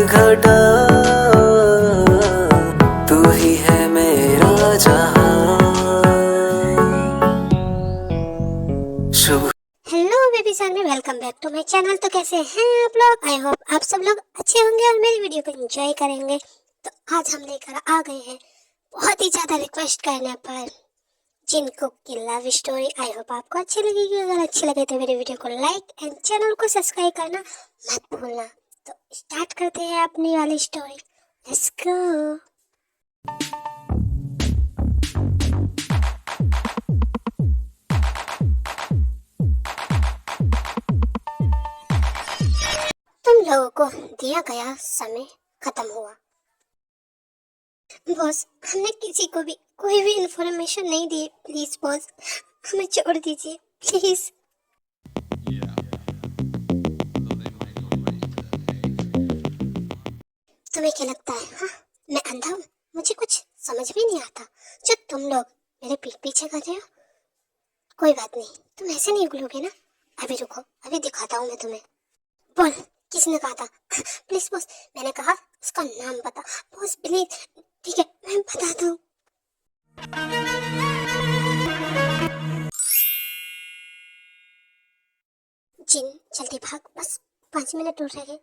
घटा, तू ही है मेरा जहां। शुभ हेलो बेबी सार में welcome back to my channel. तो कैसे हैं आप लोग? आई होप आप सब लोग अच्छे होंगे और मेरी वीडियो को एंजॉय करेंगे। तो आज हम लेकर आ गए हैं बहुत ही ज़्यादा रिक्वेस्ट करने पर जिनको की लव स्टोरी। आई होप आपको अच्छी लगेगी। अगर अच्छी लगे तो मेरी वीडियो को लाइक एंड चैनल को सब्सक्राइब करना मत भूलना। तो स्टार्ट करते हैं अपनी वाली स्टोरी। Let's go. तुम लोगों को दिया गया समय खत्म हुआ। बॉस, हमने किसी को भी कोई भी इंफॉर्मेशन नहीं दी। प्लीज बॉस, हमें छोड़ दीजिए प्लीज। तुम्हें क्या लगता है, हाँ मैं अंधा हूँ? मुझे कुछ समझ में नहीं आता जो तुम लोग मेरे पीठ पीछे कर रहे हो। कोई बात नहीं, तुम ऐसे नहीं भूलोगे ना। अभी रुको, अभी दिखाता हूँ मैं तुम्हें। बोल, किसने कहा था? प्लीज बॉस, मैंने कहा उसका नाम बता। Boss please. ठीक है, मैं बताता हूँ। जिन, जल्दी भाग, बस 5 मिनट और रह गए।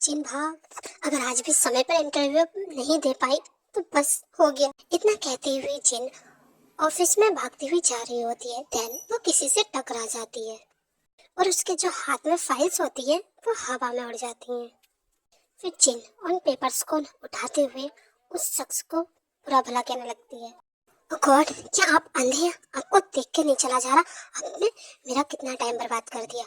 जिन भाग। अगर आज भी समय पर इंटरव्यू नहीं दे पाई तो बस हो गया। इतना कहती हुई जिन ऑफिस में भागती हुई जा रही होती है। देन वो किसी से टकरा जाती है और उसके जो हाथ में फाइल्स होती है वो हवा में उड़ जाती हैं। फिर जिन उन पेपर्स को उठाते हुए उस शख्स को बुरा भला कहने लगती है। ओ गॉड, क्या आप अंधे हैं? आपको देख के नहीं चला जा रहा? आपने मेरा कितना टाइम बर्बाद कर दिया।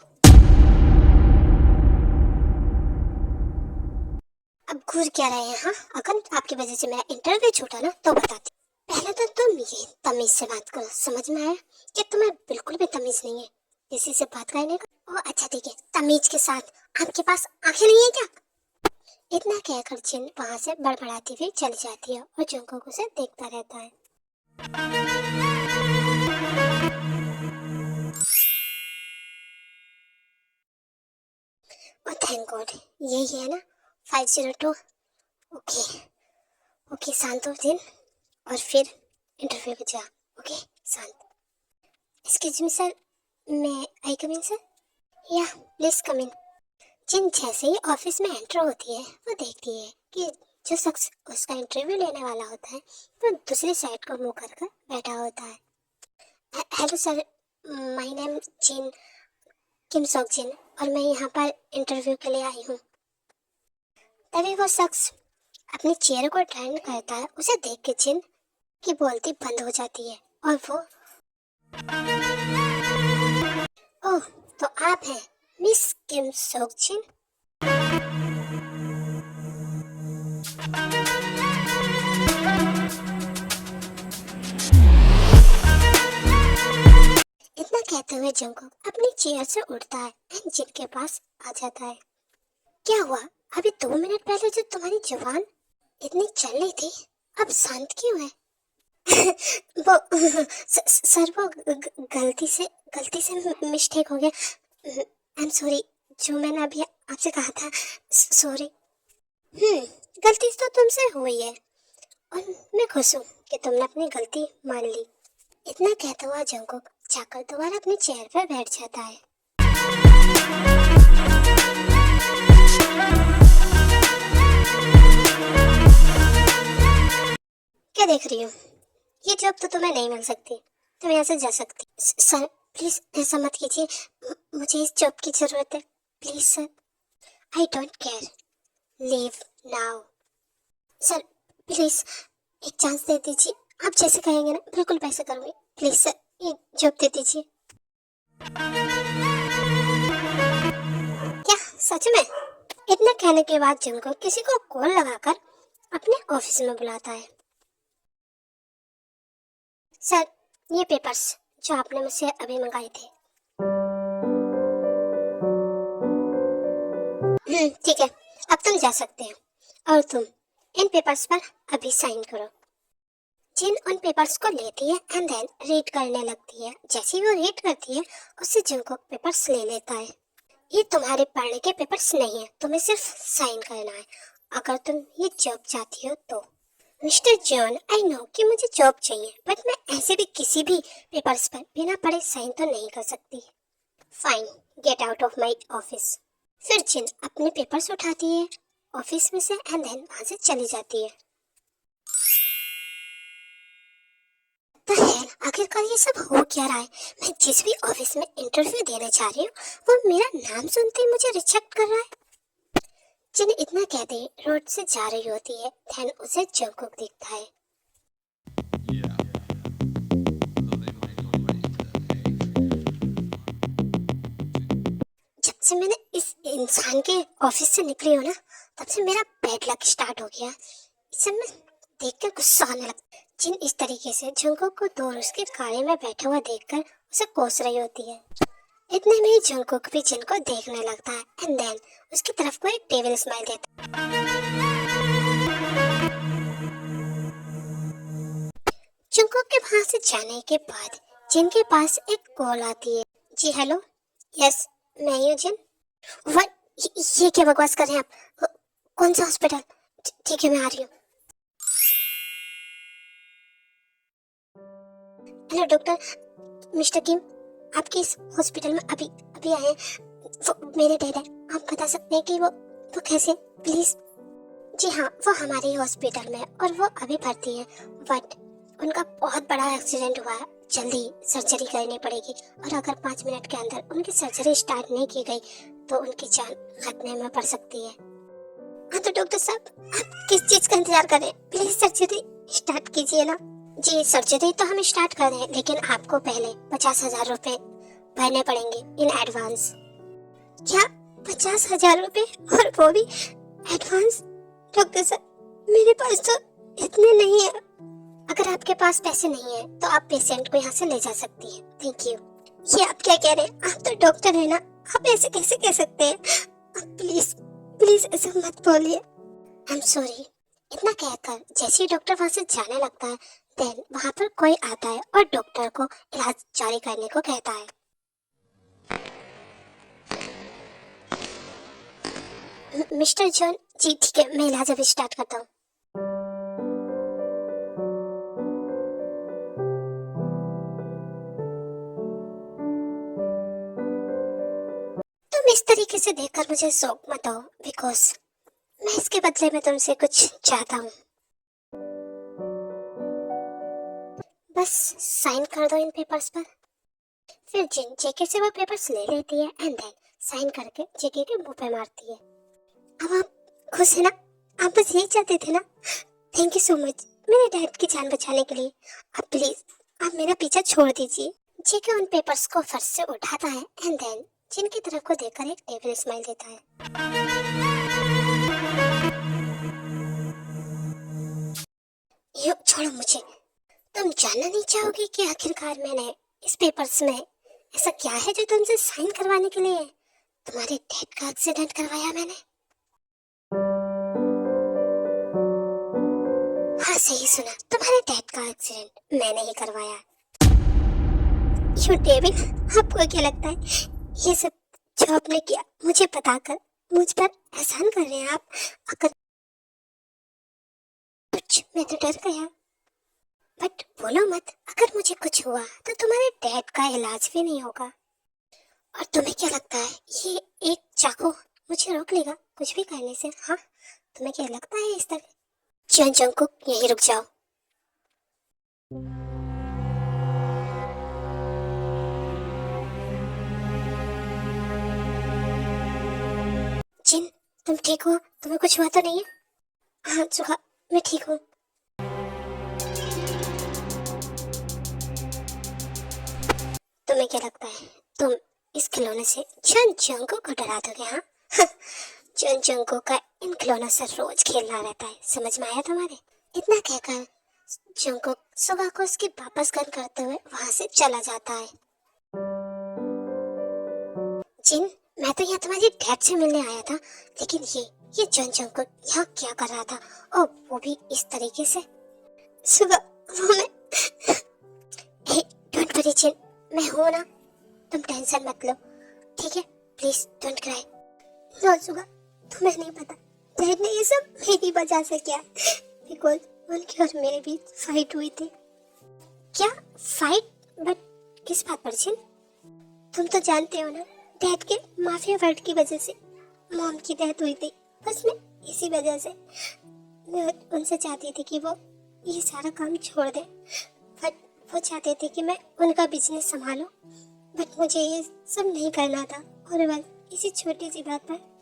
अब घूर क्या रहे हैं? हाँ, अगर आपकी वजह से मेरा इंटरव्यू छूटा ना तो बताती। पहले तो तुम ये तमीज से बात करो। समझ में आया कि तुम्हें बिल्कुल भी तमीज नहीं है किसी से बात करने का? ओ अच्छा ठीक है, तमीज के साथ। आपके पास आंखें नहीं है क्या? इतना कहकर जिन वहां से बड़बड़ाती हुई चली जाती है और जंगकोक उसे देखता रहता है। ओ थैंक गॉड, यही है ना 502। ओके ओके, शांत हो जिन और फिर इंटरव्यू पे जा। ओके शांत। एक्सक्यूज मी सर, मैं आई कम इन सर? या प्लीज कम इन। जिन जैसे ही ऑफिस में एंटर होती है वो देखती है कि जो शख्स उसका इंटरव्यू लेने वाला होता है वो दूसरी साइड को मुंह कर बैठा होता है। हेलो सर, माय नेम जिन, किम सोक जिन, और मैं यहाँ पर इंटरव्यू के लिए आई हूँ। तभी वो शख्स अपनी चेयर को टर्न करता है। उसे देख के जिन की बोलती बंद हो जाती है और वो, ओह तो आप हैं मिस किम सोक जिन? इतना कहते हुए जंगकोक अपनी चेयर से उठता है एंड जिन के पास आ जाता है। क्या हुआ? अभी 2 मिनट पहले जो तुम्हारी जुबान इतनी चल रही थी अब शांत क्यों है? वो सर, वो गलती से मिस्टेक हो गया। आई एम सॉरी। जो मैंने अभी आपसे कहा था, सॉरी। गलती तो तुमसे हुई है और मैं खुश हूँ कि तुमने अपनी गलती मान ली। इतना कहता हुआ जंगकोक जाकर दोबारा अपनी चेयर पर बैठ जाता है। क्या देख रही हो? ये जॉब तो तुम्हें नहीं मिल सकती। तुम यहाँ से जा सकती। सर प्लीज ऐसा मत कीजिए, मुझे इस जॉब की जरूरत है। Please sir. I don't care, leave now. Sir please एक चांस दे दीजिए। आप जैसे कहेंगे ना बिल्कुल वैसे करूँगी। प्लीज सर, ये जॉब दे दीजिए। क्या सच में? इतना कहने के बाद जंगकोक किसी को कॉल लगाकर अपने ऑफिस में बुलाता है। सर, ये पेपर्स जो आपने मुझसे अभी मंगाए थे। ठीक है, अब तुम जा सकते हैं और तुम इन पेपर्स पर अभी साइन करो। जिन उन पेपर्स को लेती है एंड देन रीड करने लगती है। जैसे ही वो रीड करती है उससे जंगकोक पेपर्स ले लेता है। ये तुम्हारे पढ़ने के पेपर्स नहीं है, तुम्हें सिर्फ साइन करना है। अगर तुम ये जॉब चाहती हो तो। मिस्टर जॉन, आई नो कि मुझे जॉब चाहिए, बट मैं ऐसे भी किसी भी पेपर्स पर बिना पढ़े साइन तो नहीं कर सकती। Fine, get out of my office. फिर जिन अपने पेपर्स उठाती है ऑफिस में से एंड देन वहां से चली जाती है। तो है आखिरकार ये सब हो क्या रहा है? मैं जिस भी ऑफिस में इंटरव्यू देने जा रही हूँ वो मेरा नाम सुनते ही मुझे रिजेक्ट कर रहा है। जिन इतना कहते रोड से जा रही होती है, देन उसे जंगकुक दिखता है। जब से मैंने इस इंसान के ऑफिस से निकली हूँ ना, तब से मेरा बैड लक स्टार्ट हो गया। इसे मैं देखकर गुस्सा आने लगता। जिन इस तरीके से जंगकुक को दूर उसके गाड़ी में बैठा हुआ देखकर उसे कोस रही होती है। इतने में ही जंगकुक भी जिन को देखने लगता है एंड देन उसकी तरफ को एक टेबल स्माइल देता है। जंगकुक के वहां से जाने के बाद जिन के पास एक कॉल आती है। जी हेलो, यस मैं ही हूँ जिन। व्हाट, ये क्या बकवास कर रहे हैं आप? कौन सा हॉस्पिटल? ठीक है मैं आ रही हूँ। हेलो डॉक्टर, मिस्टर किम आपके इस हॉस्पिटल में अभी अभी आए हैं। वो मेरे डैड है, आप बता सकते हैं कि वो कैसे प्लीज? जी हाँ, वो हमारे ही हॉस्पिटल में है और वो अभी भर्ती है, बट उनका बहुत बड़ा एक्सीडेंट हुआ है, जल्दी सर्जरी करनी पड़ेगी और अगर 5 मिनट के अंदर उनकी सर्जरी स्टार्ट नहीं की गई तो उनकी जान खतरे में पड़ सकती है। हाँ तो डॉक्टर साहब आप किस चीज का इंतजार कर रहे हैं? प्लीज सर्जरी स्टार्ट कीजिए ना। जी सर्जरी तो हम स्टार्ट कर रहे हैं, लेकिन आपको पहले 50,000 रुपए भरने पड़ेंगे इन एडवांस। क्या 50,000 रुपए, और वो भी एडवांस? डॉक्टर साहब मेरे पास तो इतने नहीं है। अगर आपके पास पैसे नहीं है तो आप पेशेंट को यहाँ से ले जा सकती हैं। Thank you. ये आप क्या कह रहे हैं? आप तो डॉक्टर है ना, आप ऐसे कैसे कह सकते हैं? प्लीज प्लीज ऐसे मत बोलिए। आई एम सॉरी। इतना कहकर जैसे ही डॉक्टर वहां से जाने लगता है, देन वहां पर कोई आता है और डॉक्टर को इलाज जारी करने को कहता है। मिस्टर जॉन, जी ठीक है मैं इलाज अभी स्टार्ट करता हूँ। तुम इस तरीके से देखकर मुझे शौक मत हो, बिकॉज मैं इसके बदले में तुमसे कुछ चाहता हूँ। बस साइन कर दो इन पेपर्स पर। फिर जिन जेके से वो पेपर्स ले लेती है एंड देन साइन करके जेके के मुंह पे मारती है। अब आप खुश है ना? आप बस यही चाहते थे ना? थैंक यू सो मच मेरे डैड की जान बचाने के लिए। अब प्लीज आप मेरा पीछा छोड़ दीजिए। जेके उन पेपर्स को फर्श से उठाता है एंड देन जिन की तरफ को देखकर एक टेबल स्माइल देता है। यो छोड़ो मुझे। तुम जानना नहीं चाहोगे कि आखिरकार मैंने इस पेपर्स में ऐसा क्या है जो तुमसे साइन करवाने के लिए? तुम्हारे डैड का एक्सीडेंट करवाया मैंने। हाँ सही सुना, तुम्हारे डैड का एक्सीडेंट मैंने ही करवाया। यू डेविड, आपको क्या लगता है ये सब जो आपने किया मुझे बताकर मुझ पर एहसान कर रहे हैं आप? अगर कुछ मैं तो डर गया, बट बोलो मत, अगर मुझे कुछ हुआ तो तुम्हारे डैड का इलाज भी नहीं होगा। और तुम्हें क्या लगता है ये एक चाकू मुझे रोक लेगा कुछ भी करने से? हाँ तुम्हें क्या लगता है इस तरह? जॉन जंगकुक यहीं रुक जाओ। जिन तुम ठीक हो? तुम्हें कुछ हुआ तो नहीं है? हाँ सुहा मैं ठीक हूँ। तुम्हें क्या लगता है तुम इस खिलौने से जॉन जंगकुक को डरा दोगे? हाँ जॉन जंगकुक का इन खिलौनों से रोज खेलना रहता है, समझ में आया तुम्हारे? इतना कहकर जंगकुक सुगा को उसकी वापस गन करते हुए वहां से चला जाता है। जिन मैं तो यहाँ तुम्हारी डैड से मिलने आया था, लेकिन ये जॉन जंगकुक यहाँ क्या कर रहा था? और वो भी इस तरीके से। सुगा वो मैं हे डोंट वरी जिन, मैं हूँ ना, तुम टेंशन मत लो ठीक है? Please don't cry. नो सुगा तुम्हें नहीं पता डैड ने ये सब मेरी वजह से किया, बिकॉज उनके और मेरे बीच फाइट हुई थी। क्या फाइट? बट किस बात पर जिन? तुम तो जानते हो ना, डैड के माफिया वर्ड की वजह से मॉम की डेथ हुई थी। बस मैं इसी वजह से मैं उनसे चाहती थी कि वो ये सारा काम छोड़ दे, बट वो चाहते थे कि मैं उनका बिजनेस संभालूं, बट मुझे ये सब नहीं करना था। और बस इसी छोटी सी बात पर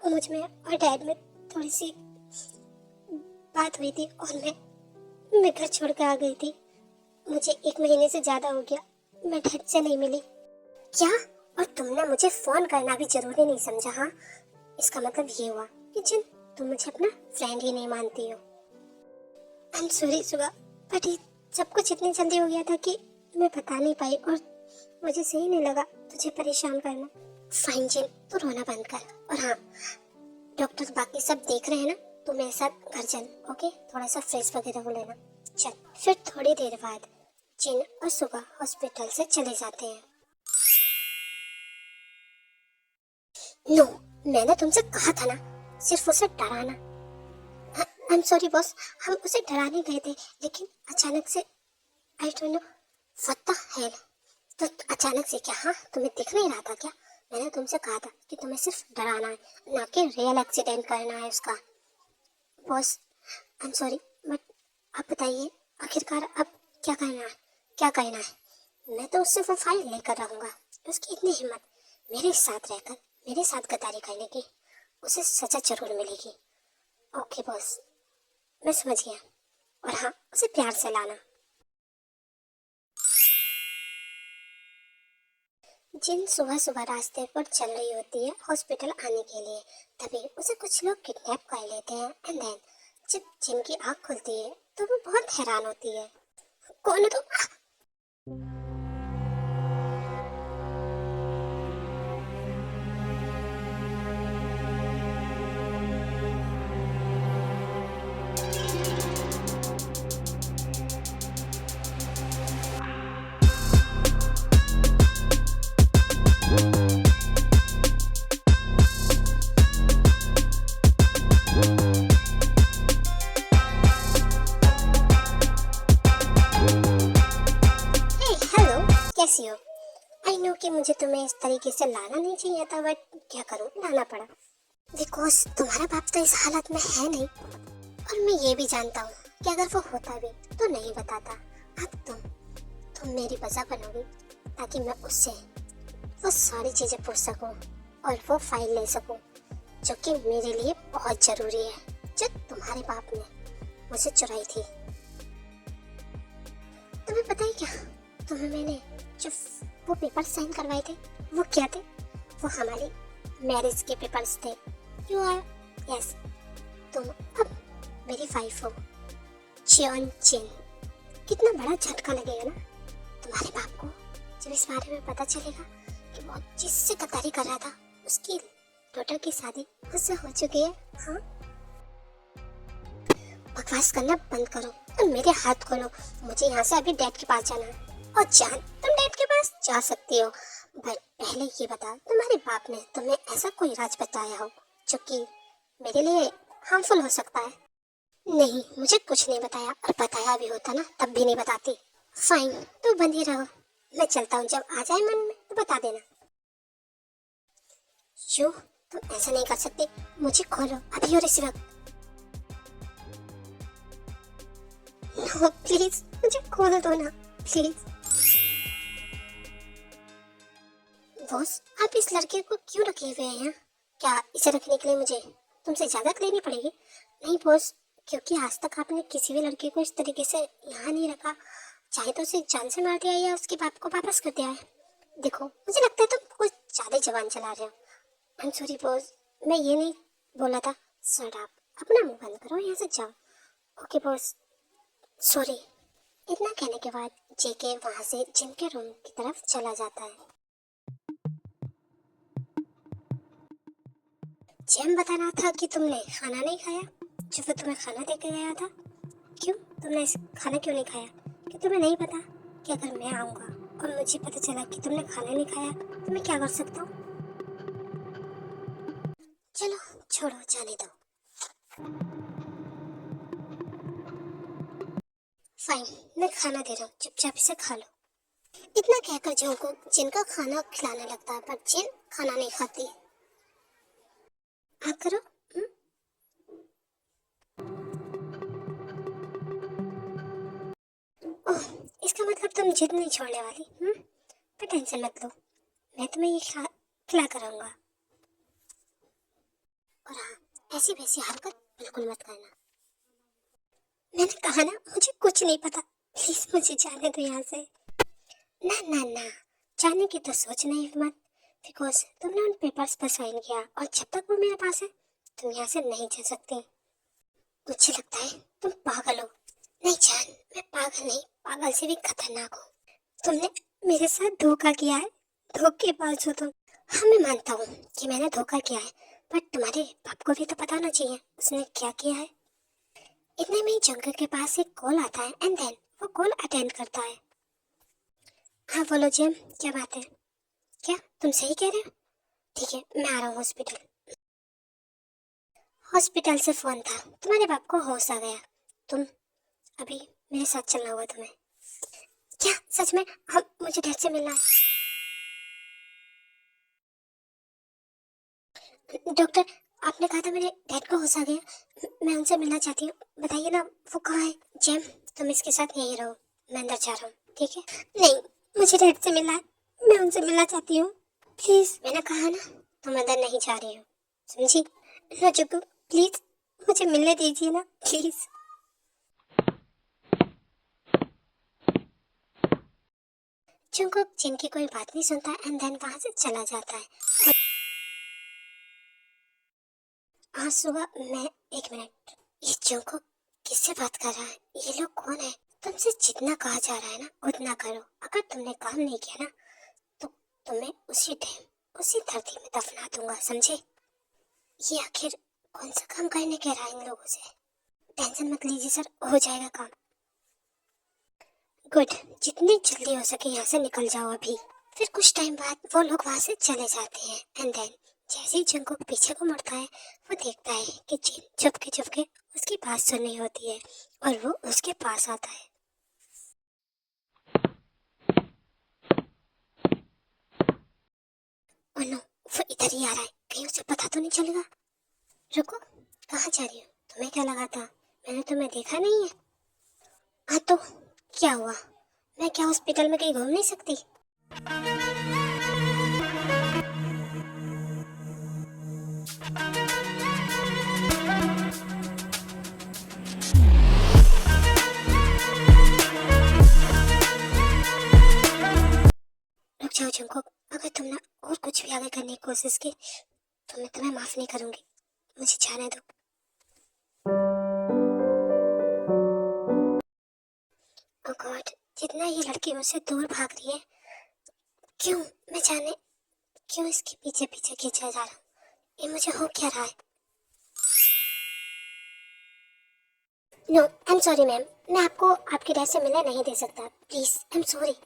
मुझ में और डैड में थोड़ी सी बात हुई थी और मैं घर छोड़ कर आ गई थी। मुझे 1 महीने से ज्यादा हो गया मैं डैड से नहीं मिली। क्या? और तुमने मुझे फोन करना भी जरूरी नहीं समझा? हाँ, इसका मतलब ये हुआ कि जिन तुम मुझे अपना फ्रेंड ही नहीं मानती हो। आई एम सॉरी सुगा, बट ये सब कुछ इतनी जल्दी हो गया था कि मैं बता नहीं पाई और मुझे सही नहीं लगा तुझे परेशान करना। फाइन जिन, तू रोना बंद कर। और हाँ, डॉक्टर बाकी सब देख रहे हैं ना, तो मेरे साथ घर चल, ओके? थोड़ा सा फ्रेश वगैरह हो लेना। चल। फिर थोड़ी देर बाद जिन और सुगा हॉस्पिटल से चले जाते हैं। नो, मैंने तुमसे कहा था ना, सिर्फ उसे डराना। आई एम सॉरी बॉस, हम उसे डराने गए थे, लेकिन अचानक से I don't know what the hell. तो अचानक से क्या? हाँ, तुम्हें दिख नहीं रहा था क्या? मैंने तुमसे कहा था कि तुम्हें सिर्फ डराना है, ना कि रियल एक्सीडेंट करना है उसका। Boss I am sorry, but आप बताइए आखिरकार अब क्या करना है? क्या करना है? मैं तो उससे वो फाइल लेकर रहूंगा। उसकी इतनी हिम्मत मेरे साथ रहकर मेरे साथ गद्दारी करने की, उसे सजा जरूर मिलेगी। ओके बॉस, मैं समझ गया। और हाँ, उसे प्यार से लाना। जिन सुबह सुबह रास्ते पर चल रही होती है हॉस्पिटल आने के लिए, तभी उसे कुछ लोग किडनैप कर लेते हैं। एंड देन जब जिन की आँख खुलती है तो वो बहुत हैरान होती है। कौन है तुम? हेलो, कैसी हो? आई नो कि मुझे तुम्हें इस तरीके से लाना नहीं चाहिए था, बट क्या करूं, लाना पड़ा। बिकॉज तुम्हारा बाप तो इस हालत में है नहीं, और मैं ये भी जानता हूँ कि अगर वो होता भी तो नहीं बताता। अब तुम मेरी वजह बनोगी ताकि मैं उससे वो सारी चीजें पूछ सकूं और वो फाइल ले सकूं जो कि मेरे लिए बहुत जरूरी है, जो तुम्हारे बाप ने मुझे चुराई थी। तुम्हें पता है क्या, तुम्हें मैंने जो वो पेपर साइन करवाए थे वो क्या थे? वो हमारी मैरिज के पेपर्स थे। यू आर यस, तुम अब मेरी वाइफ हो। चियन चिन। कितना बड़ा झटका लगेगा ना तुम्हारे बाप को जब इस बारे में पता चलेगा कि वो जिससे गद्दारी कर रहा था उसकी डॉटर की शादी मुझसे हो चुकी है। हाँ, बकवास करना बंद करो और मेरे हाथ खोलो। मुझे यहाँ से अभी डैड के पास जाना है। और जान, तुम डैड के पास जा सकती हो, बट पहले ये बता, तुम्हारे बाप ने तुम्हें ऐसा कोई राज बताया हो जो कि मेरे लिए हार्मफुल हो सकता है? नहीं, मुझे कुछ नहीं बताया, और बताया भी होता ना तब भी नहीं बताती। फाइन, तो बंद ही रहो, मैं चलता हूँ। जब आ जाए मन में तो बता देना। क्यों? तुम ऐसा नहीं कर सकती, मुझे खोलो अभी और इसी वक्त। नो प्लीज, मुझे खोल दो ना प्लीज। बॉस, आप इस लड़के को क्यों रखे हुए हैं? क्या इसे रखने के लिए मुझे तुमसे इजाजत लेनी पड़ेगी? नहीं बॉस, क्योंकि आज तक आपने किसी भी लड़के को इस तरीके से यहाँ नहीं रखा। चाहे तो उसे जान से मार दिया या उसके बाप को वापस कर दिया है। देखो, मुझे लगता है तुम कुछ ज्यादा जबान चला रहे हो। आई एम सॉरी बॉस, मैं ये नहीं बोला था। शट अप, अपना मुंह बंद करो, यहाँ से जाओ। Okay boss, sorry. इतना कहने के बाद जेके वहाँ से जिन के रूम की तरफ चला जाता है। जेम बता रहा था कि तुमने खाना नहीं खाया, जो वो तुम्हें खाना देके गया था। क्यों? तुमने खाना क्यों नहीं खाया? कि तुम्हें नहीं पता कि अगर मैं आऊँगा और मुझे पता चला कि तुमने खाना नहीं खाया तो मैं क्या कर सकता हूँ? चलो छोड़ो, जाने दो। फाइन, मैं खाना दे रहा हूँ, चुपचाप इसे खा लो। इतना कहकर जंगकुक जिन का खाना खिलाने लगता है, पर जिन खाना नहीं खाती। आप करो। ओह, इसका मतलब तुम जिद नहीं छोड़ने वाली। पर टेंशन मत लो, मैं तुम्हें ये खिला कर आऊंगा। और हाँ, ऐसी वैसी हरकत बिल्कुल मत करना। मैंने कहा ना, मुझे कुछ नहीं पता, प्लीज मुझे जाने दो यहाँ से। ना ना ना, जाने की तो सोच नहीं मत, बिकॉज तुमने उन पेपर्स पर साइन किया और जब तक वो मेरे पास है तुम यहाँ से नहीं जा सकती। मुझे लगता है तुम पागल हो। नहीं जान, मैं पागल नहीं, पागल से भी खतरनाक हूँ। तुमने मेरे साथ धोखा किया है, धोखेबाज हो तुम। हाँ, मैं मानता हूँ कि मैंने धोखा किया है, पर तुम्हारे बाप को भी तो पता होना चाहिए उसने क्या किया है। इतने में ही जंगल के पास एक कॉल आता है एंड देन वो कॉल अटेंड करता है। हाँ बोलो जेम, क्या बात है? क्या तुम सही कह रहे हो? ठीक है, मैं आ रहा हूँ हॉस्पिटल। हॉस्पिटल से फोन था, तुम्हारे बाप को होश आ गया। तुम अभी मेरे साथ चलना होगा तुम्हें। क्या सच में? हम मुझे डैड से मिलना है। डॉक्टर, आपने कहा था मेरे डैड को होश आ गया, मैं उनसे मिलना चाहती हूँ, बताइए ना वो कहाँ है। जेम, तुम इसके साथ यहीं रहो, मैं अंदर जा रहा हूँ, ठीक है? नहीं, मुझे डैड से मिलना है, मैं उनसे मिलना चाहती हूँ, प्लीज। मैंने कहा ना तुम अंदर नहीं जा रही हो, समझी? ना चुप, प्लीज मुझे मिलने दीजिए ना, प्लीज। जंगकुक जिनकी कोई बात नहीं सुनता एंड देन वहां से चला जाता है। आज सुबह मैं, एक मिनट, ये जंगकुक किससे बात कर रहा है? ये लोग कौन है? तुमसे जितना कहा जा रहा है ना उतना करो, अगर तुमने काम नहीं किया ना तो तुम्हें उसी टाइम उसी धरती में दफना दूंगा, समझे? ये आखिर कौन सा काम करने कह रहा है इन लोगों से? टेंशन मत लीजिए सर, हो जाएगा काम। गुड, जितनी जल्दी हो सके यहाँ से निकल जाओ अभी। फिर कुछ टाइम बाद वो लोग वहां से चले जाते हैं एंड देन जैसे ही जंगकुक पीछे को मुड़ता है वो देखता है कि जिन चुपके चुपके उसकी बात सुननी होती है और वो उसके पास आता है। ओह नो, वो इधर ही आ रहा है, कहीं उसे पता तो नहीं चलेगा। रुको, कहाँ जा रही हो? तुम्हें क्या लगा था मैंने तुम्हें देखा नहीं है? हाँ तो क्या हुआ, मैं क्या हॉस्पिटल में कहीं घूम नहीं सकती? रुक जाओ जंगकुक, अगर तुमने और कुछ भी आगे करने की कोशिश की तो मैं तुम्हें माफ नहीं करूंगी, मुझे जाने दो। ओह गॉड, जितना ये लड़की मुझसे दूर भाग रही है, क्यों, मैं जाने क्यों इसके पीछे पीछे खींचा जा रहा हूँ? ये मुझे हो क्या रहा है? No, I am sorry ma'am, मैं आपको आपके डैड से मिलने नहीं दे सकता, प्लीज आई एम सॉरी।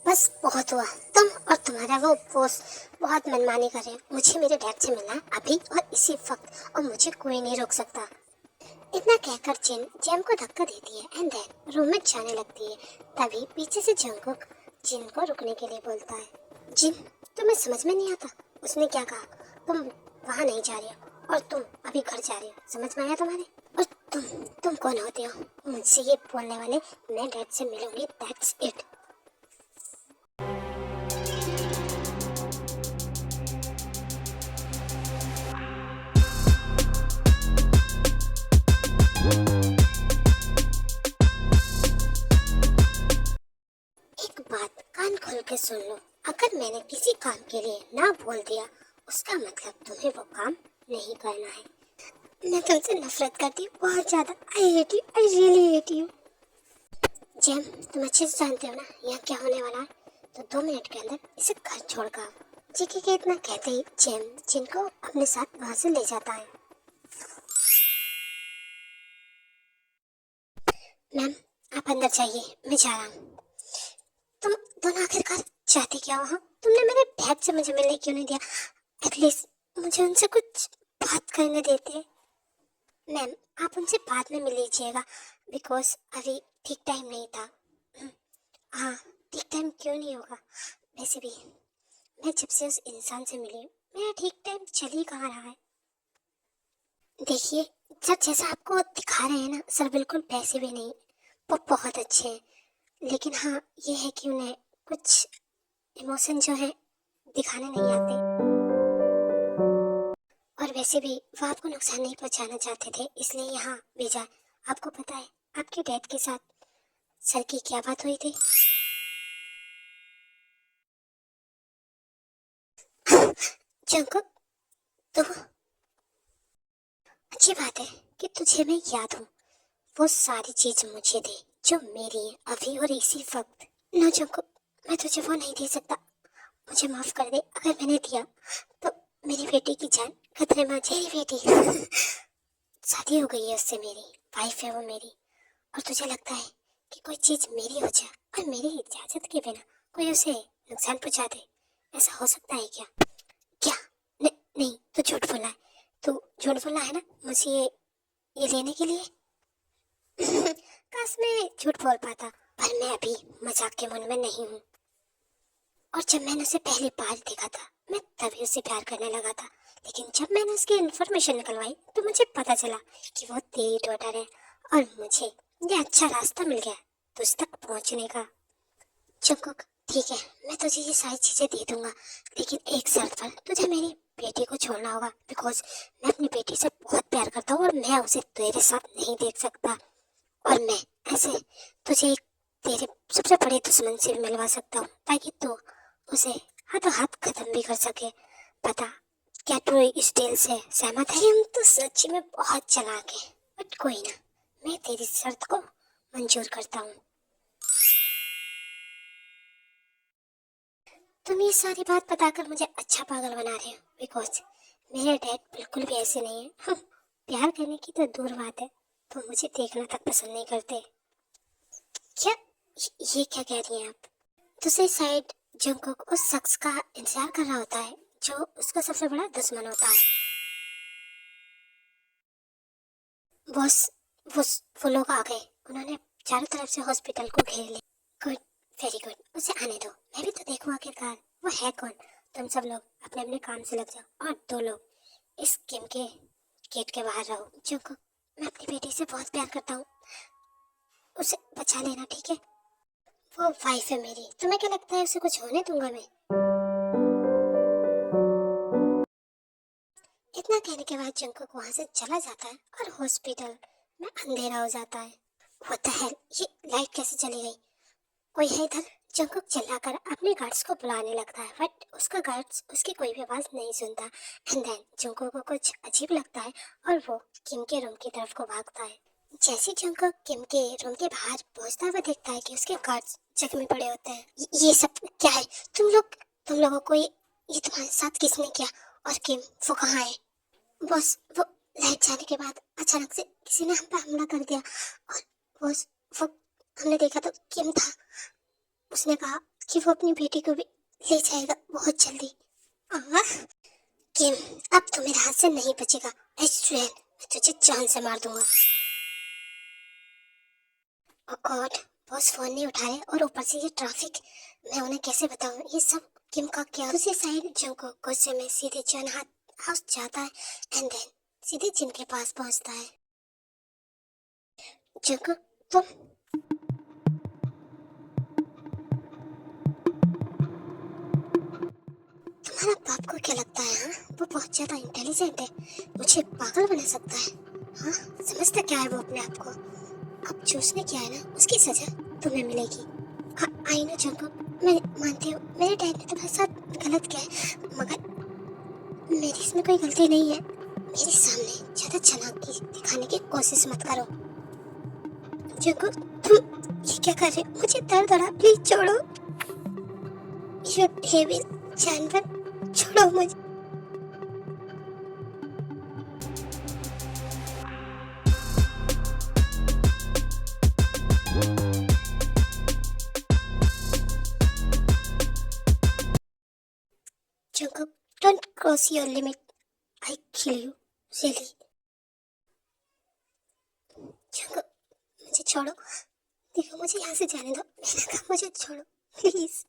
बस बहुत हुआ, तुम और तुम्हारा वो बॉस बहुत मनमानी कर रहे हैं। मुझे मेरे डैड से मिलना है अभी और इसी वक्त, और मुझे कोई नहीं रोक सकता। इतना कहकर जिन जेम को धक्का देती है एंड देन रूम में जाने लगती है। तभी पीछे से जंगकुक जिन को रुकने के लिए बोलता है। जिन, तुम्हें समझ में नहीं आता उसने क्या कहा? तुम वहाँ नहीं जा रही हो और तुम अभी घर जा रही हो, समझ में आया तुम्हारे? और तुम कौन होते हो मुझसे ये बोलने वाले? मैं डैड से मिलूंगी, दैट्स इट। एक बात कान खोल के सुन लो, अगर मैंने किसी काम के लिए ना बोल दिया उसका मतलब तुम्हें वो काम नहीं करना है। मैं तुमसे नफरत करती हूँ बहुत ज्यादा, I hate you, I really hate you. जेम, तुम अच्छे से जानते हो ना यहाँ क्या होने वाला है, तो 2 मिनट के अंदर इसे घर छोड़कर आओ। जीके के इतना कहते ही जेम जिनको अपने साथ वहां से ले जाता है। मैम, आप अंदर जाइए, मैं जा रहा हूँ। तुम दोनों आखिरकार चाहते क्या हो? हाँ, तुमने मेरे डैड से मुझे मिलने क्यों नहीं दिया? एटलीस्ट मुझे उनसे कुछ बात करने देते। मैम, आप उनसे बाद में मिल लीजिएगा बिकॉज अभी ठीक टाइम नहीं था। हाँ, ठीक टाइम क्यों नहीं होगा? वैसे भी मैं जब से उस इंसान से मिली हूँ, मेरा ठीक टाइम चल ही कहाँ रहा है। देखिए, सर जैसा आपको दिखा रहे हैं ना, सर बिल्कुल वैसे भी नहीं, वो बहुत अच्छे हैं। लेकिन हाँ, ये है कि उन्हें कुछ इमोशन जो है दिखाने नहीं आते। और वैसे भी वो आपको नुकसान नहीं पहुंचाना चाहते थे, इसलिए यहाँ भेजा। आपको पता है आपके डैड के साथ सर की क्या बात हुई थी? जंकुक, तो अच्छी बात है कि तुझे मैं याद हूँ। वो सारी चीज मुझे दे जो मेरी है अभी और इसी वक्त। नो जंकुक, मैं तुझे वो नहीं दे सकता। मुझे माफ कर दे, अगर मैंने दिया तो मेरी बेटी की जान खतरे में। मेरी बेटी शादी हो गई है उससे, मेरी वाइफ है वो मेरी। और तुझे लगता है कि कोई चीज मेरी हो जाए और मेरी इजाजत के बिना कोई उसे नुकसान पहुंचा दे? ऐसा हो सकता है क्या? क्या? नहीं, तू झूठ बोला है। तू झूठ बोला है ना मुझे ये लेने के लिए। काश मैं झूठ बोल पाता, पर मैं अभी मजाक के मन में नहीं हूँ। और जब मैंने उसे पहली बार देखा था, मैं तभी उससे प्यार करने लगा था। लेकिन जब मैंने उसकी इन्फॉर्मेशन निकलवाई तो मुझे पता चला कि वो तेरी डॉटर है। और मुझे ये अच्छा रास्ता मिल गया तुझ तक पहुंचने का। जंकुक, ठीक है, मैं तुझे ये सारी चीजें दे दूंगा, लेकिन एक शर्त पर। तुझे मेरी बेटी को छोड़ना होगा बिकॉज मैं अपनी बेटी से बहुत प्यार करता हूँ और मैं उसे तेरे साथ नहीं देख सकता। और मैं ऐसे तुझे एक तेरे सबसे बड़े दुश्मन से भी मिलवा सकता हूँ ताकि तू उसे हाथों हाथ खत्म भी कर सके। पता क्या तू इस डील से सहमत है? हम तो सच में बहुत चालाक है, बट कोई ना, मैं तेरी शर्त को मंजूर करता हूँ। तुम ये सारी बात बताकर मुझे अच्छा पागल बना रहे हो बिकॉज मेरे डैड बिल्कुल भी ऐसे नहीं है। प्यार करने की तो दूर बात है, तो मुझे देखना तक पसंद नहीं करते। क्या? ये क्या कह रही हैं आप? दूसरी साइड जंकुक उस शख्स का इंतजार कर रहा होता है जो उसका सबसे बड़ा दुश्मन होता है। बॉस, वो वो लोग आ गए। उन्होंने चारों तरफ से हॉस्पिटल को घेर लिया। गुड, वेरी गुड, उसे आने दो, मैं भी तो देखूं आखिरकार वो है कौन। तुम सब लोग अपने अपने काम से लग जाओ और दो लोग इस गेम के गेट के बाहर रहो। जंकुक, मैं अपनी बेटी से बहुत प्यार करता हूँ, उसे बचा लेना, ठीक है? वो वाइफ है मेरी, तुम्हें क्या लगता है उसे कुछ होने दूंगा मैं? इतना कहने के बाद जंकुक वहां से चला जाता है और हॉस्पिटल में अंधेरा हो जाता है। व्हाट द हेल, ये लाइट कैसे चली गई? कोई है इधर? जंकुक चिल्लाकर अपने गार्ड्स को बुलाने लगता है, बट उसका गार्ड्स उसकी कोई भी आवाज नहीं सुनता। एंड देन जंकुक को कुछ अजीब लगता है और वो किम के रूम की तरफ को भागता है। जैसे जंकुक किम के रूम के बाहर पहुंचता है, वो देखता है कि उसके गार्ड्स जख्मी पड़े होते हैं। ये सब क्या है? तुम लोगों को ये तुम्हारे साथ किसने किया? और किम, वो कहाँ है? बस वो लाइट जाने के बाद अचानक से किसी ने हम पे हमला कर दिया। और बस वो हमने देखा तो किम था। उसने कहा कि वो अपनी बेटी को भी ले जाएगा बहुत जल्दी। आह, किम, अब तो मेरे हाथ से नहीं बचेगा। आई स्वेयर, मैं तुझे जान से मार दूंगा। ओह गॉड, बॉस फोन नहीं उठा रहे और ऊपर से ये ट्रैफिक। मैं उन्हें कैसे बताऊं ये सब किम का क्या? दूसरी साइड जो को गुस्से में सीधे जन हाउस जाता है एंड देन सीधे जिन के पास पहुंचता है। जंको, तुम तुम्हारा बाप को क्या लगता है? हाँ, वो बहुत ज्यादा इंटेलिजेंट है, मुझे पागल बना सकता है। हाँ, समझता क्या है वो अपने आप को? अब जो उसने किया है ना, उसकी सजा तुम्हें मिलेगी। हाँ, आई नो जंको, मैं मानती हूँ मेरे डैड ने तुम्हारे साथ गलत किया है, मगर मेरी इसमें कोई गलती नहीं है। मेरे सामने ज्यादा चालाकी दिखाने की कोशिश मत करो। जंको, तुम ये क्या कर रहे हो? मुझे दर्द हो रहा, प्लीज छोड़ो। ये हेवी जानवर, छोड़ो मुझे। Jungkook, don't cross your limit. I kill you, really. छोड़ो, देखो मुझे यहाँ से जाने दो, मैंने कहा मुझे छोड़ो प्लीज।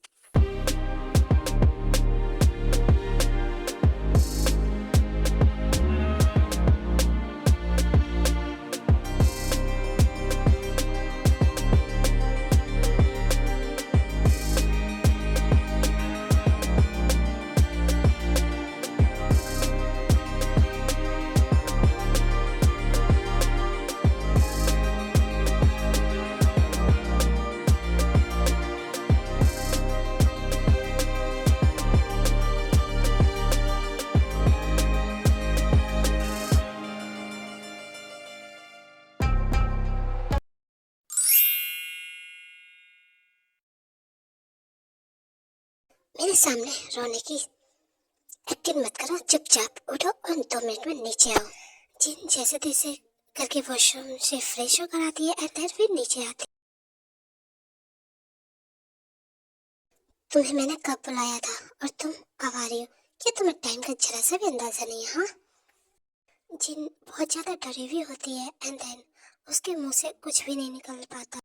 मेरे सामने रोने की एक्टिंग मत करो, चुपचाप उठो और 2 मिनट में नीचे आओ। जिन जैसे तैसे करके वॉशरूम से फ्रेश होकर आती है एंड देन फिर नीचे आती। तुम्हें मैंने कब बुलाया था और तुम कब आ रही हो? क्या तुम्हें टाइम का जरा सा भी अंदाजा नहीं है? हाँ, जिन बहुत ज्यादा डरी हुई होती है एंड देन उसके मुंह से कुछ भी नहीं निकल पाता।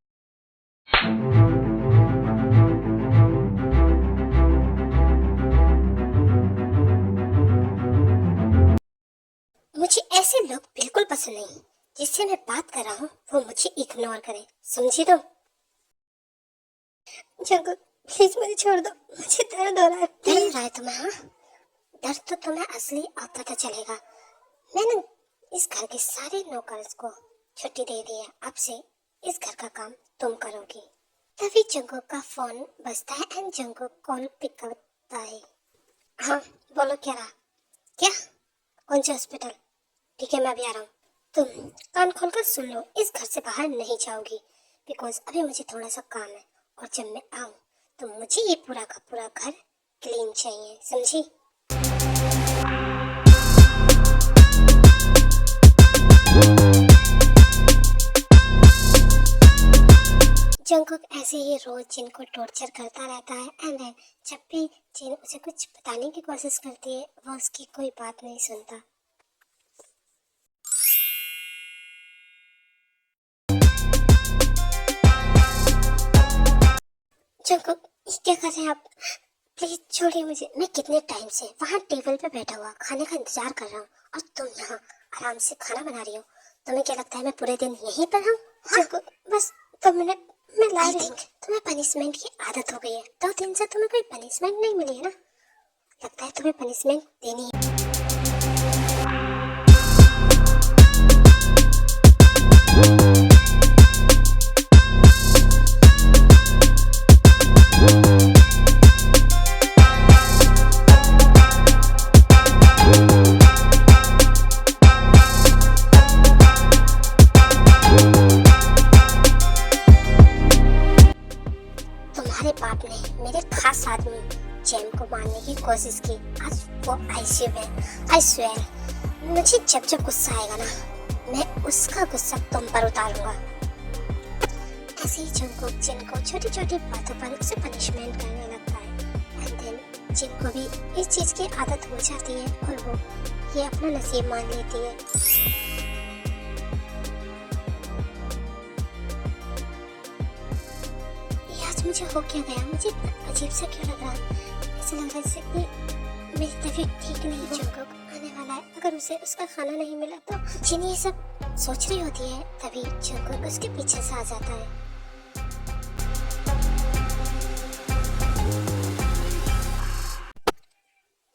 मुझे ऐसे लोग बिल्कुल पसंद नहीं, जिससे मैं बात कर रहा हूँ वो मुझे इग्नोर करे, समझी तुम? जंगल प्लीज मुझे छोड़ दो, मुझे दर्द हो रहा है। दर्द हो रहा है तुम्हें? हाँ, दर्द तो तुम्हें असली अब पता चलेगा। मैंने इस घर के सारे नौकर्स को छुट्टी दे दी है, अब से इस घर का काम तुम करोगी। तभी जंगुक का फोन बजता है एंड जंगुक कॉल पिक करता है। हाँ बोलो, क्या रहा? क्या? कौन सा हॉस्पिटल? ठीक है मैं अभी आ रहा हूँ। तुम कान खोलकर सुन लो, इस घर से बाहर नहीं जाओगी बिकॉज अभी मुझे थोड़ा सा काम है और जब मैं आऊँ तो मुझे ये पूरा का पूरा घर क्लीन चाहिए, समझी? जंगकुक ऐसे ही रोज जिन को टॉर्चर करता रहता है एंड देन जब भी जिन उसे कुछ बताने की कोशिश करती है वो उसकी कोई बात नहीं सुनता। जंगकुक ये क्या कर रहे हैं आप? प्लीज छोड़िए मुझे, मैं कितने टाइम से वहाँ टेबल पे बैठा हुआ खाने का इंतजार कर रहा हूँ और तुम यहाँ आराम से खाना बना रही हो। तुम्हें क्या लगता है मैं पूरे दिन यहीं पर हूँ? जंगकुक बस 2 मिनट मैं ला रही हूँ। तुम्हें पनिशमेंट की आदत हो गई है, 2 दिन से तुम्हें कोई पनिशमेंट नहीं मिली है ना? लगता है तुम्हें पनिशमेंट देनी है। तुम्हारे बाप ने मेरे खास आदमी जेम को मारने की कोशिश की, आज वो आईसीयू में। आई स्वेयर मुझे जब जब गुस्सा आएगा ना मैं उसका गुस्सा तुम पर उतारूंगा। ऐसे ही जंगकुक जिन को छोटी छोटी बातों पर उसे पनिशमेंट करने लगता है एंड देन जिन को भी इस चीज की आदत हो जाती है और वो ये अपना नसीब मान लेती है। मुझे हो क्या गया? मुझे अजीब सा क्यों लग रहा है? ऐसा लग रहा है जैसे कि मेरी तबीयत ठीक नहीं है। जंगकुक आने वाला है, अगर उसे उसका खाना नहीं मिला तो जिन ये सब सोच रही होती है तभी जंगकुक उसके पीछे से आ जाता है।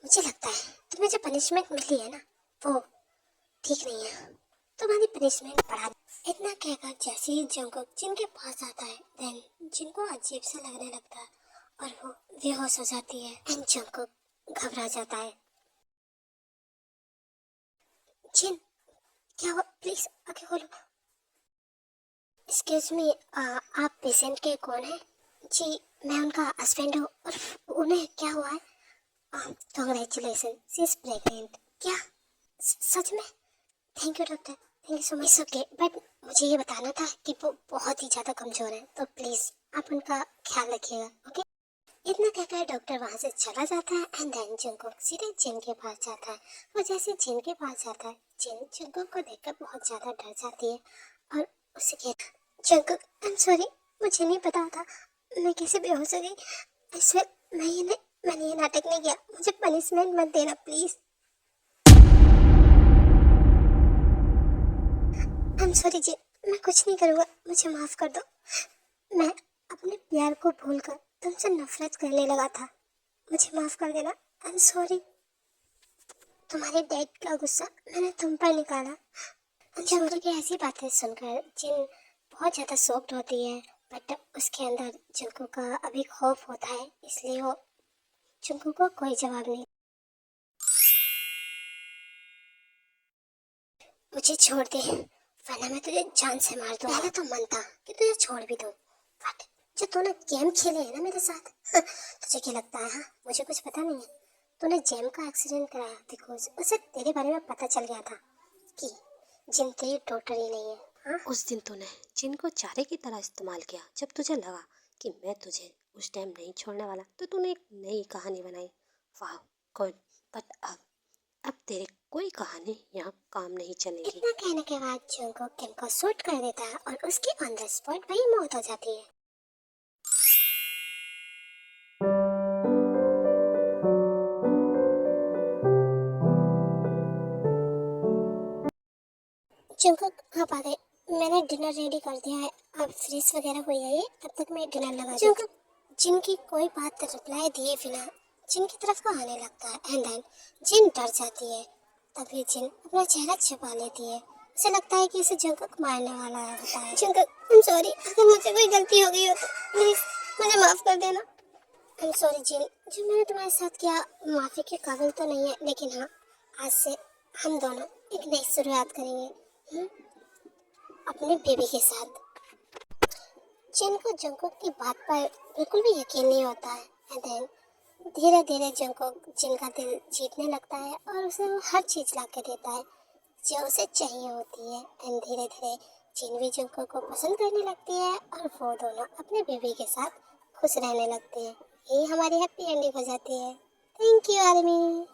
मुझे लगता है तुम्हें जो पनिशमेंट मिली है ना वो ठीक नहीं है, तुम्हारी पनिशमेंट बढ़ा। इतना कहकर जैसे ही जंगकुक जिनके पास आता है देन जिनको अजीब सा लगने लगता है और वो बेहोश हो जाती है एंड जंगकुक घबरा जाता है। जिन क्या हुआ? प्लीज आगे खोलो। एक्सक्यूज मी, आप पेशेंट के कौन है? जी मैं उनका हस्बैंड हूँ। और उन्हें क्या हुआ है? Congratulation, she is pregnant. क्या सच में? Thank you doctor, thank you so much. Okay but मुझे ये बताना था कि वो बहुत ही ज़्यादा कमज़ोर है, तो प्लीज़ आप उनका ख्याल रखिएगा। ओके? इतना कहकर डॉक्टर वहाँ से चला जाता है एंड देन जंगकुक सीधे जिन के पास जाता है। वो जैसे जिन के पास जाता है जिन जंगकुक को देखकर बहुत ज़्यादा डर जाती है और उसे कहता जंकुक, आई एम सॉरी, मुझे नहीं पता था मैं कैसे बेहोश हो गई। ऐसे मैंने ये नाटक नहीं किया, मुझे पनिशमेंट मत देना प्लीज। आई एम सॉरी जी, मैं कुछ नहीं करूँगा, मुझे माफ कर दो। मैं अपने प्यार को भूलकर तुमसे नफरत करने लगा था, मुझे माफ कर देना। आई एम सॉरी। तुम्हारे डैड का गुस्सा मैंने तुम पर निकाला। जंकुक की ऐसी बातें सुनकर जिन बहुत ज़्यादा शॉक्ड होती है, बट उसके अंदर जंकुक का अभी खौफ होता है, इसलिए वो जंकुक को कोई जवाब नहीं। मुझे छोड़ दे, वरना मैं तुझे जान से मार दूँ। पहले तो मन था कि तुझे छोड़ भी दूँ, बट जो तूने गेम खेले है ना मेरे साथ, तुझे क्या लगता है? हाँ, मुझे कुछ पता नहीं है। तूने जेम का एक्सीडेंट कराया बिकॉज उसे तेरे बारे में पता चल गया था कि जिन तेरी डॉटर ही नहीं है। हाँ, उस दिन तूने जिन को चारे की तरह इस्तेमाल किया। जब तुझे लगा कि मैं तुझे उस टाइम नहीं छोड़ने वाला, तो तूने एक नई कहानी बनाई। वाह, गुड। बट अब तेरी कोई कहानी यहाँ काम नहीं चलेगी। इतना कहने के बाद जंकुक किम को शूट कर देता है और उसकी ऑन द स्पॉट वही मौत हो जाती है। जंकुक आप आ गए, मैंने डिनर रेडी कर दिया है, आप फ्रेश वगैरह हो जाइए, तब तक मैं डिनर लगा। जंकुक जिनकी कोई बात रिप्लाई दिए बिना जिन की तरफ को आने लगता है, एंड देन जिन डर जाती है। तभी जिन अपना चेहरा छुपा लेती है, उसे लगता है कि इसे जंकुक मारने वाला होता है। जंकुक, आई एम सॉरी, अगर मुझसे कोई गलती हो गई हो तो प्लीज मुझे माफ कर देना। आई एम सॉरी जिन, जो मैंने तुम्हारे साथ किया माफी के काबिल तो नहीं है, लेकिन हाँ, आज से हम दोनों एक नई शुरुआत करेंगे। अपने बेबी के साथ। जिन को जंकुक की बात पर बिल्कुल भी यकीन नहीं होता है, एंड देन धीरे धीरे जंकुक जिन का दिल जीतने लगता है और उसे वो हर चीज ला के देता है जो उसे चाहिए होती है। एंड धीरे धीरे जिन भी जंकुक को पसंद करने लगती है और वो दोनों अपने बेबी के साथ खुश रहने लगते हैं। यही हमारी हैप्पी एंडिंग हो जाती है। Thank you army.